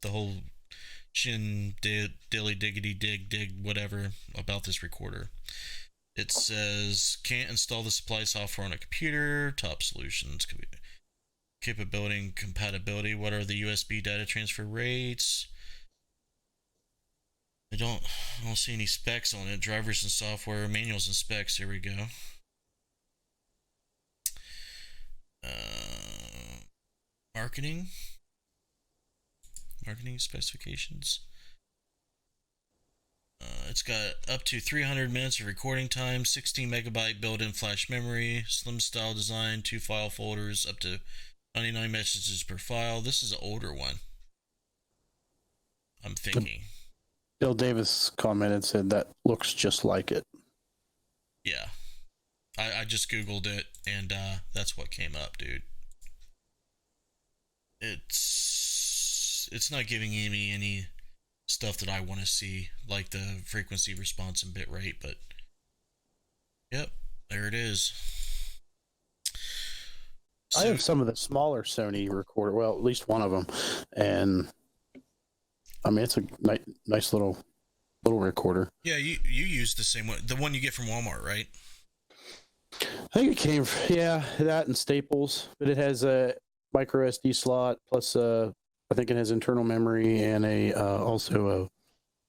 whole shin dilly diggity dig whatever about this recorder. It says can't install the supply software on a computer. Top solutions capability and compatibility. What are the USB data transfer rates? I don't see any specs on it. Drivers and software, manuals and specs. Here we go. Marketing specifications. It's got up to 300 minutes of recording time, 16 megabyte built-in flash memory, slim style design, 2 file folders, up to 99 messages per file. This is an older one, I'm thinking. Bill Davis commented, said that looks just like it. Yeah. I just Googled it, and that's what came up, dude. It's not giving me any stuff that I want to see, like the frequency response and bit rate, but Yep, there it is. I So, have some of the smaller Sony recorder. Well, at least one of them, and I mean it's a nice little recorder. yeah, you use the same one, the one you get from Walmart, right? I think it came, yeah, that and Staples, but it has a micro SD slot plus I think it has internal memory and a also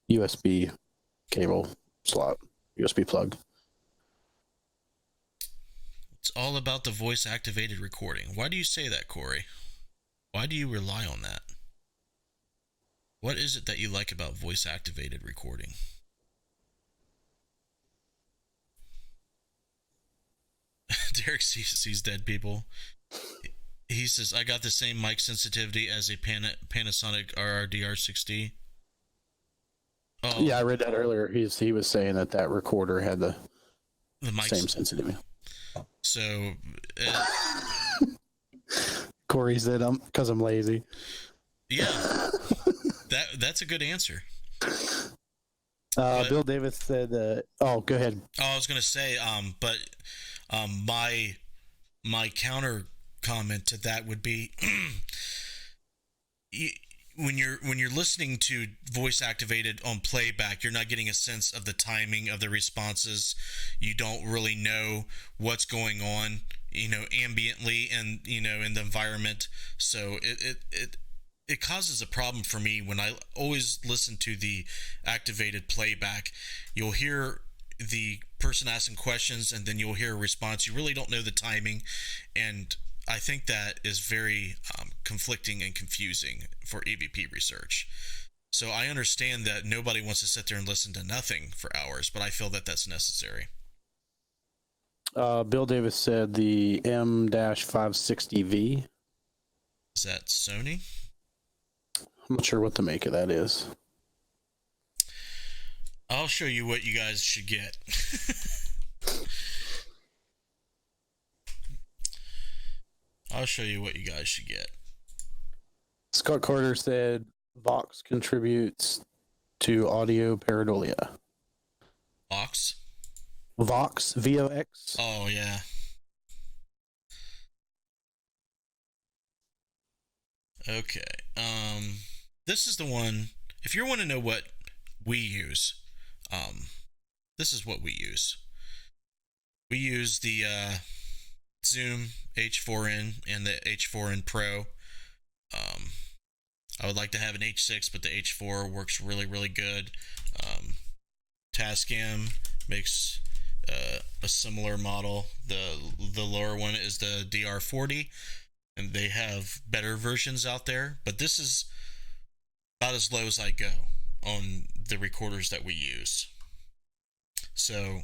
a USB cable slot, USB plug. It's all about the voice activated recording. Why do you say that, Corey? Why do you rely on that? What is it that you like about voice activated recording? Derek sees dead people. He says, I got the same mic sensitivity as a Panasonic RR DR60. Oh, Yeah, I read that earlier. He was saying that recorder had the mic same sensitivity. So, Corey said, because I'm lazy. Yeah, that's a good answer. Bill Davis said, oh, go ahead. Oh, I was going to say, my counter comment to that would be when you're listening to voice activated on playback, you're not getting a sense of the timing of the responses. You don't really know what's going on, ambiently and in the environment. So it causes a problem for me when I always listen to the activated playback. You'll hear the person asking questions and then you'll hear a response. You really don't know the timing, and I think that is very conflicting and confusing for EVP research. So I understand that nobody wants to sit there and listen to nothing for hours, but I feel that that's necessary. Bill Davis said the M-560V. Is that Sony? I'm not sure what to make of that is. I'll show you what you guys should get. I'll show you what you guys should get. Scott Carter said Vox contributes to audio pareidolia. Vox? Vox, VOX. Oh, yeah. Okay. This is the one. If you want to know what we use, this is what we use. We use the Zoom H4n and the H4n Pro. I would like to have an H6, but the H4 works really, really good. Tascam makes a similar model. The lower one is the DR40, and they have better versions out there, but this is about as low as I go on the recorders that we use. So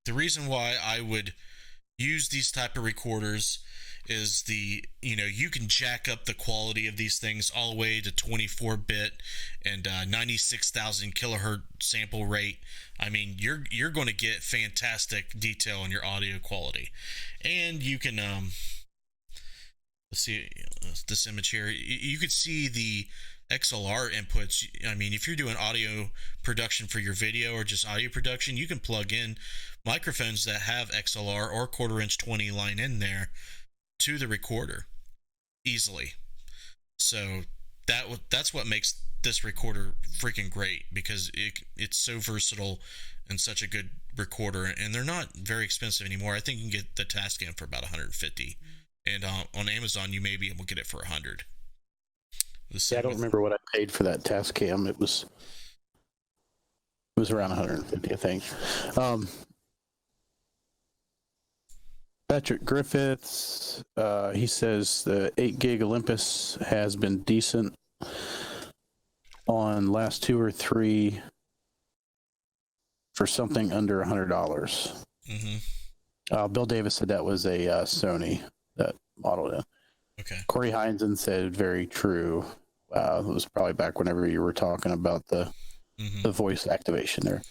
the reason why I would use these type of recorders is you can jack up the quality of these things all the way to 24-bit and 96,000 kilohertz sample rate. I mean, you're going to get fantastic detail in your audio quality, and you can let's see this image here. You could see the XLR inputs. I mean, if you're doing audio production for your video or just audio production, you can plug in microphones that have XLR or 1/4-inch 20 line in there to the recorder easily. So that's what makes this recorder freaking great, because it's so versatile and such a good recorder, and they're not very expensive anymore. I think you can get the Tascam for about $150, and on Amazon you may be able to get it for $100. Yeah, I don't remember what I paid for that Tascam. It was around $150, I think. Patrick Griffiths, he says the 8 gig Olympus has been decent on last 2 or 3 for something under $100. Mm-hmm. Bill Davis said that was a Sony that modeled it. Okay. Corey Heinzen said very true. It was probably back whenever you were talking about the voice activation there.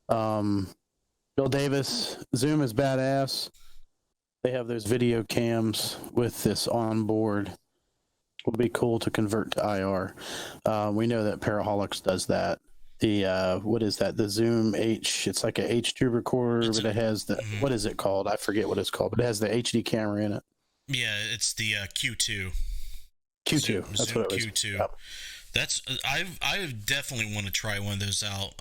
Bill Davis, Zoom is badass. They have those video cams with this onboard. It would be cool to convert to IR. We know that Paraholics does that. what is that? The Zoom H. It's like a H2 recorder, but it has the what is it called? I forget what it's called, but it has the HD camera in it. Yeah, it's the Q2. Q2. That's Zoom what it was. Q2. Yep. That's I definitely want to try one of those out.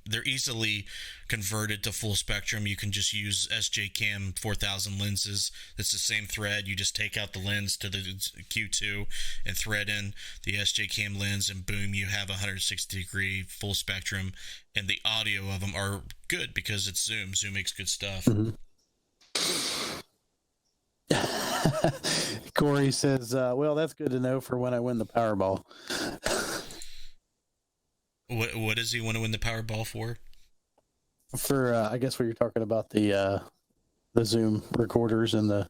They're easily converted to full spectrum. You can just use SJ Cam 4000 lenses. It's the same thread. You just take out the lens to the Q2 and thread in the SJ Cam lens, and boom, you have 160-degree full spectrum. And the audio of them are good because it's Zoom. Zoom makes good stuff. Mm-hmm. Corey says, well, that's good to know for when I win the Powerball. What does he want to win the Powerball for? For I guess what you're talking about, the Zoom recorders and the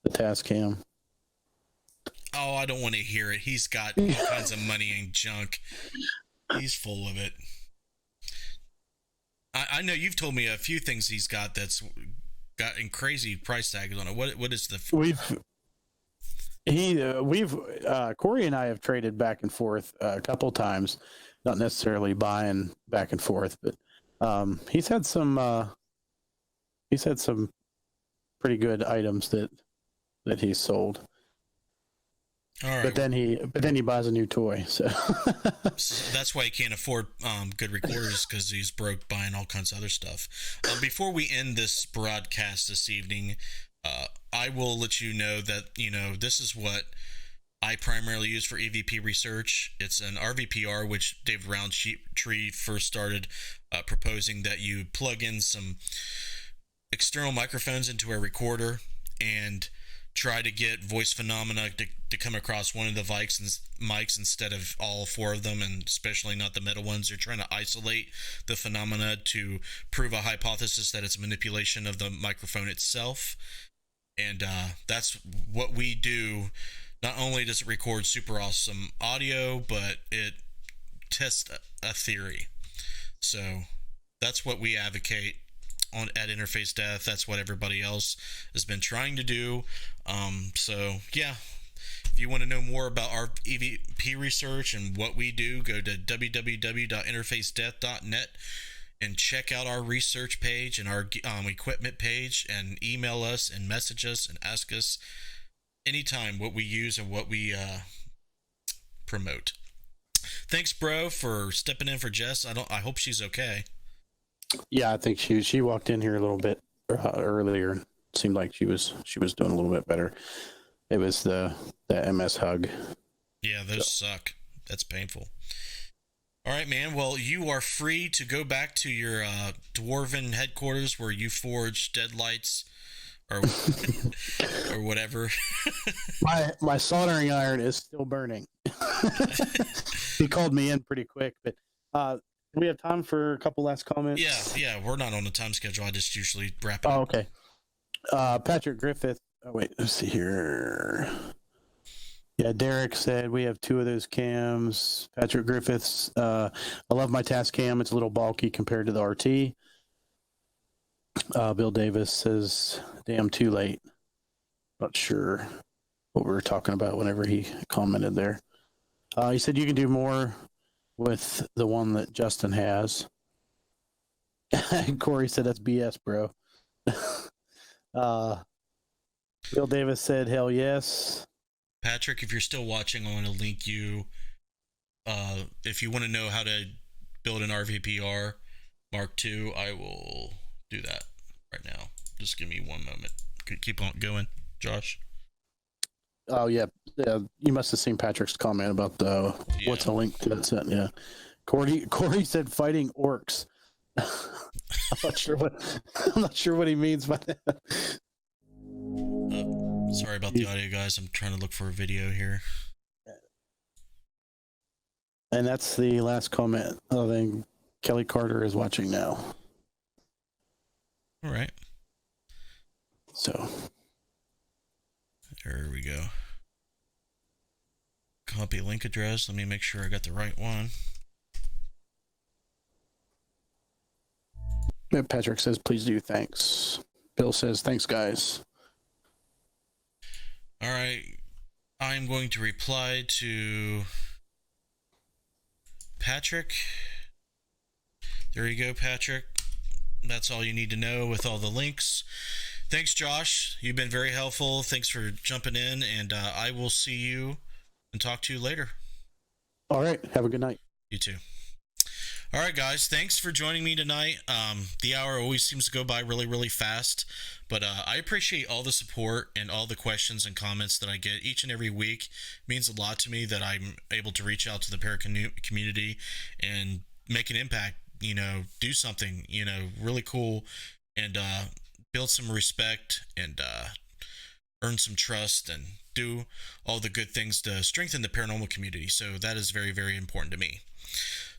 Tascam. Oh, I don't want to hear it. He's got all kinds of money and junk. He's full of it. I know you've told me a few things he's got that's gotten crazy price tags on it. What is the? We've Corey and I have traded back and forth a couple times, not necessarily buying back and forth, but he's had some pretty good items that he's sold. All right. But then he buys a new toy. So that's why he can't afford good recorders, because he's broke buying all kinds of other stuff. Before we end this broadcast this evening, I will let you know that this is what I primarily use for EVP research. It's an RVPR, which David Roundtree first started proposing that you plug in some external microphones into a recorder and try to get voice phenomena to come across one of the mics instead of all four of them, and especially not the middle ones. They're trying to isolate the phenomena to prove a hypothesis that it's manipulation of the microphone itself. And that's what we do. Not only does it record super awesome audio, but it tests a theory. So that's what we advocate at Interface Death. That's what everybody else has been trying to do. So yeah, if you want to know more about our EVP research and what we do, go to www.interfacedeath.net and check out our research page and our equipment page, and email us and message us and ask us anytime what we use and what we promote. Thanks, bro, for stepping in for Jess. I hope she's okay. Yeah, I think she walked in here a little bit earlier. It seemed like she was doing a little bit better. It was the MS hug. Yeah, those suck. That's painful. All right, man. Well, you are free to go back to your dwarven headquarters where you forge deadlights or or whatever. My soldering iron is still burning. He called me in pretty quick, but we have time for a couple last comments. Yeah, we're not on the time schedule. I just usually wrap it up. Oh, okay. Patrick Griffith. Oh, wait, let's see here. Yeah, Derek said we have two of those cams. Patrick Griffiths. I love my Tascam. It's a little bulky compared to the RT. Bill Davis says, damn, too late. Not sure what we were talking about whenever he commented there. He said you can do more with the one that Justin has. Corey said that's BS, bro. Bill Davis said hell yes. Patrick, if you're still watching, I want to link you. If you want to know how to build an RVPR Mark II, I will do that right now. Just give me one moment. Keep on going, Josh. Oh yeah, you must have seen Patrick's comment about what's a link to that set. Yeah, Corey said fighting orcs. I'm not sure what he means by that. Sorry about the audio, guys. I'm trying to look for a video here. And that's the last comment. I think Kelly Carter is watching now. All right. So there we go. Copy link address. Let me make sure I got the right one. Patrick says, please do. Thanks. Bill says, thanks, guys. All right. I'm going to reply to Patrick. There you go, Patrick. That's all you need to know with all the links. Thanks, Josh. You've been very helpful. Thanks for jumping in, and I will see you and talk to you later. All right. Have a good night. You too. All right, guys. Thanks for joining me tonight. The hour always seems to go by really, really fast, but I appreciate all the support and all the questions and comments that I get each and every week. It means a lot to me that I'm able to reach out to the community and make an impact, do something, really cool, and build some respect and earn some trust and do all the good things to strengthen the paranormal community. So that is very, very important to me.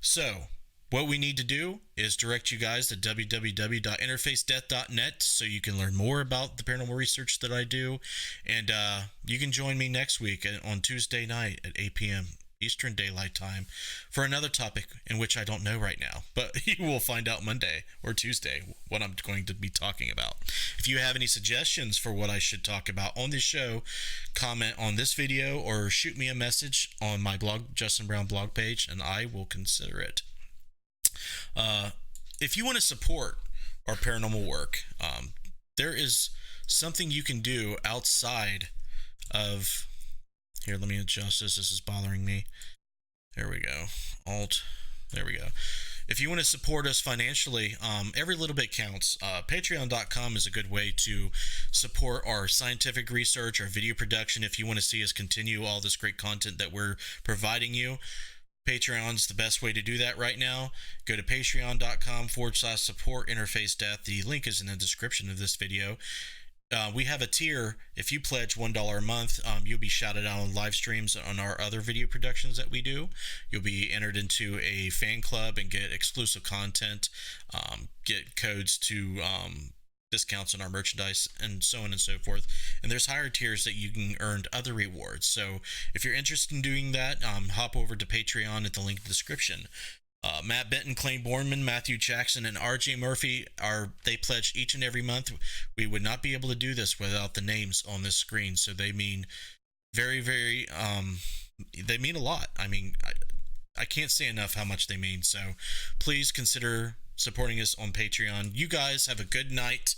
So what we need to do is direct you guys to www.interfacedeath.net so you can learn more about the paranormal research that I do. And you can join me next week on Tuesday night at 8 p.m. Eastern Daylight Time for another topic in which I don't know right now, but you will find out Monday or Tuesday what I'm going to be talking about. If you have any suggestions for what I should talk about on this show, comment on this video or shoot me a message on my blog, Justin Brown blog page, and I will consider it. If you want to support our paranormal work, there is something you can do outside of... Here, let me adjust this. This is bothering me. There we go. Alt. There we go. If you want to support us financially, every little bit counts. Patreon.com is a good way to support our scientific research, our video production. If you want to see us continue all this great content that we're providing you, Patreon's the best way to do that right now. Go to patreon.com/support Interface Death. The link is in the description of this video. We have a tier. If you pledge $1 a month, you'll be shouted out on live streams on our other video productions that we do. You'll be entered into a fan club and get exclusive content, get codes to discounts on our merchandise, and so on and so forth. And there's higher tiers that you can earn other rewards. So if you're interested in doing that, hop over to Patreon at the link in the description. Matt Benton, Clay Borman, Matthew Jackson, and RJ Murphy they pledge each and every month. We would not be able to do this without the names on this screen. So they mean very, very, they mean a lot. I mean, I can't say enough how much they mean. So please consider supporting us on Patreon. You guys have a good night.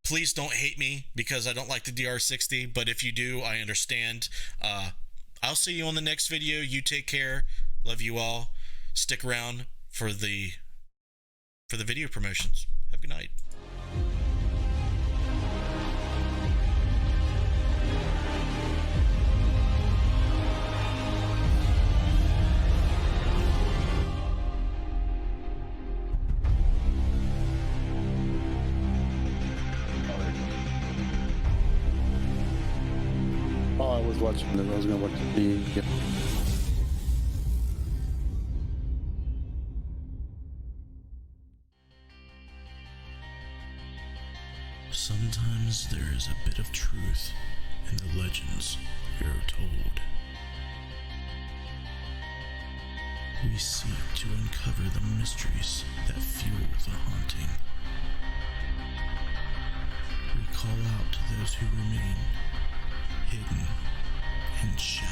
Please don't hate me because I don't like the DR60, but if you do, I understand. I'll see you on the next video. You take care. Love you all. Stick around for the video promotions. Have a good night. Oh, I was watching I was going to watch the... Sometimes there is a bit of truth in the legends we are told. We seek to uncover the mysteries that fuel the haunting. We call out to those who remain hidden in shadow.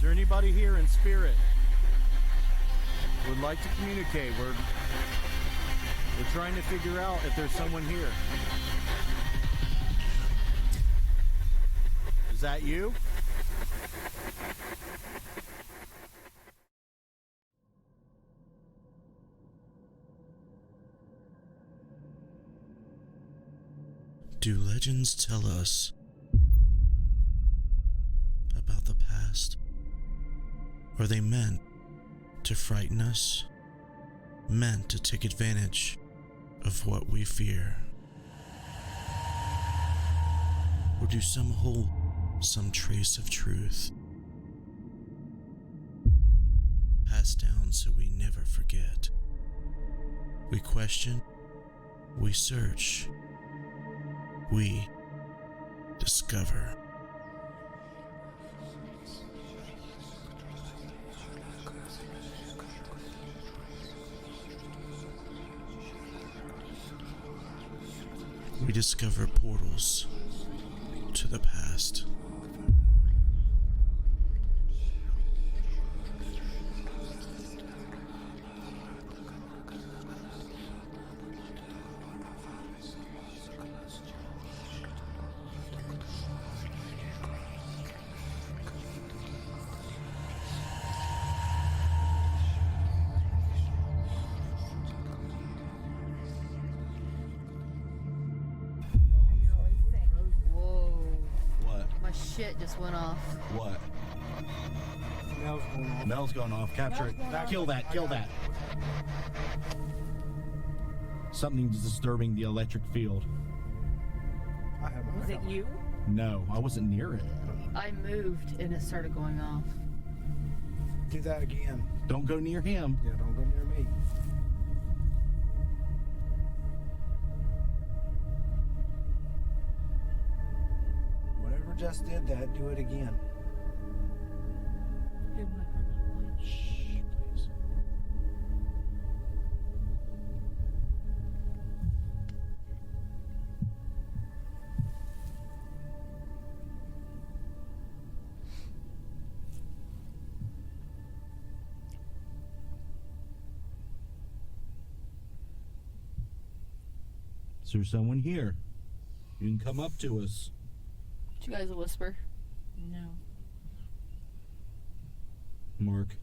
there anybody here in spirit? Would like to communicate. We're trying to figure out if there's someone here. Is that you? Do legends tell us about the past? Are they meant to frighten us? Meant to take advantage of what we fear? Or do some hold some trace of truth, passed down so we never forget? We question, we search, we discover. We discover portals to the past. Shit just went off. What? Bell's going off. Capture it. Kill that. Kill that. Something's disturbing the electric field. Was it you? No, I wasn't near it. I moved and it started going off. Do that again. Don't go near him. Yeah, don't go near me. Just did that, do it again. Shh, please. Is there someone here? You can come up to us. Did you guys whisper? No. Mark.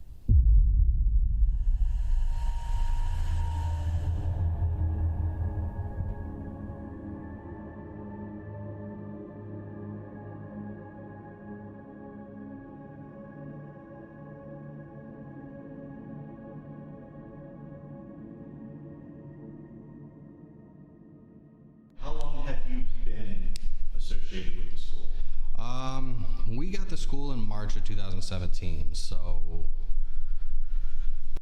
How long have you been associated with the school? We got the school in March of 2017, so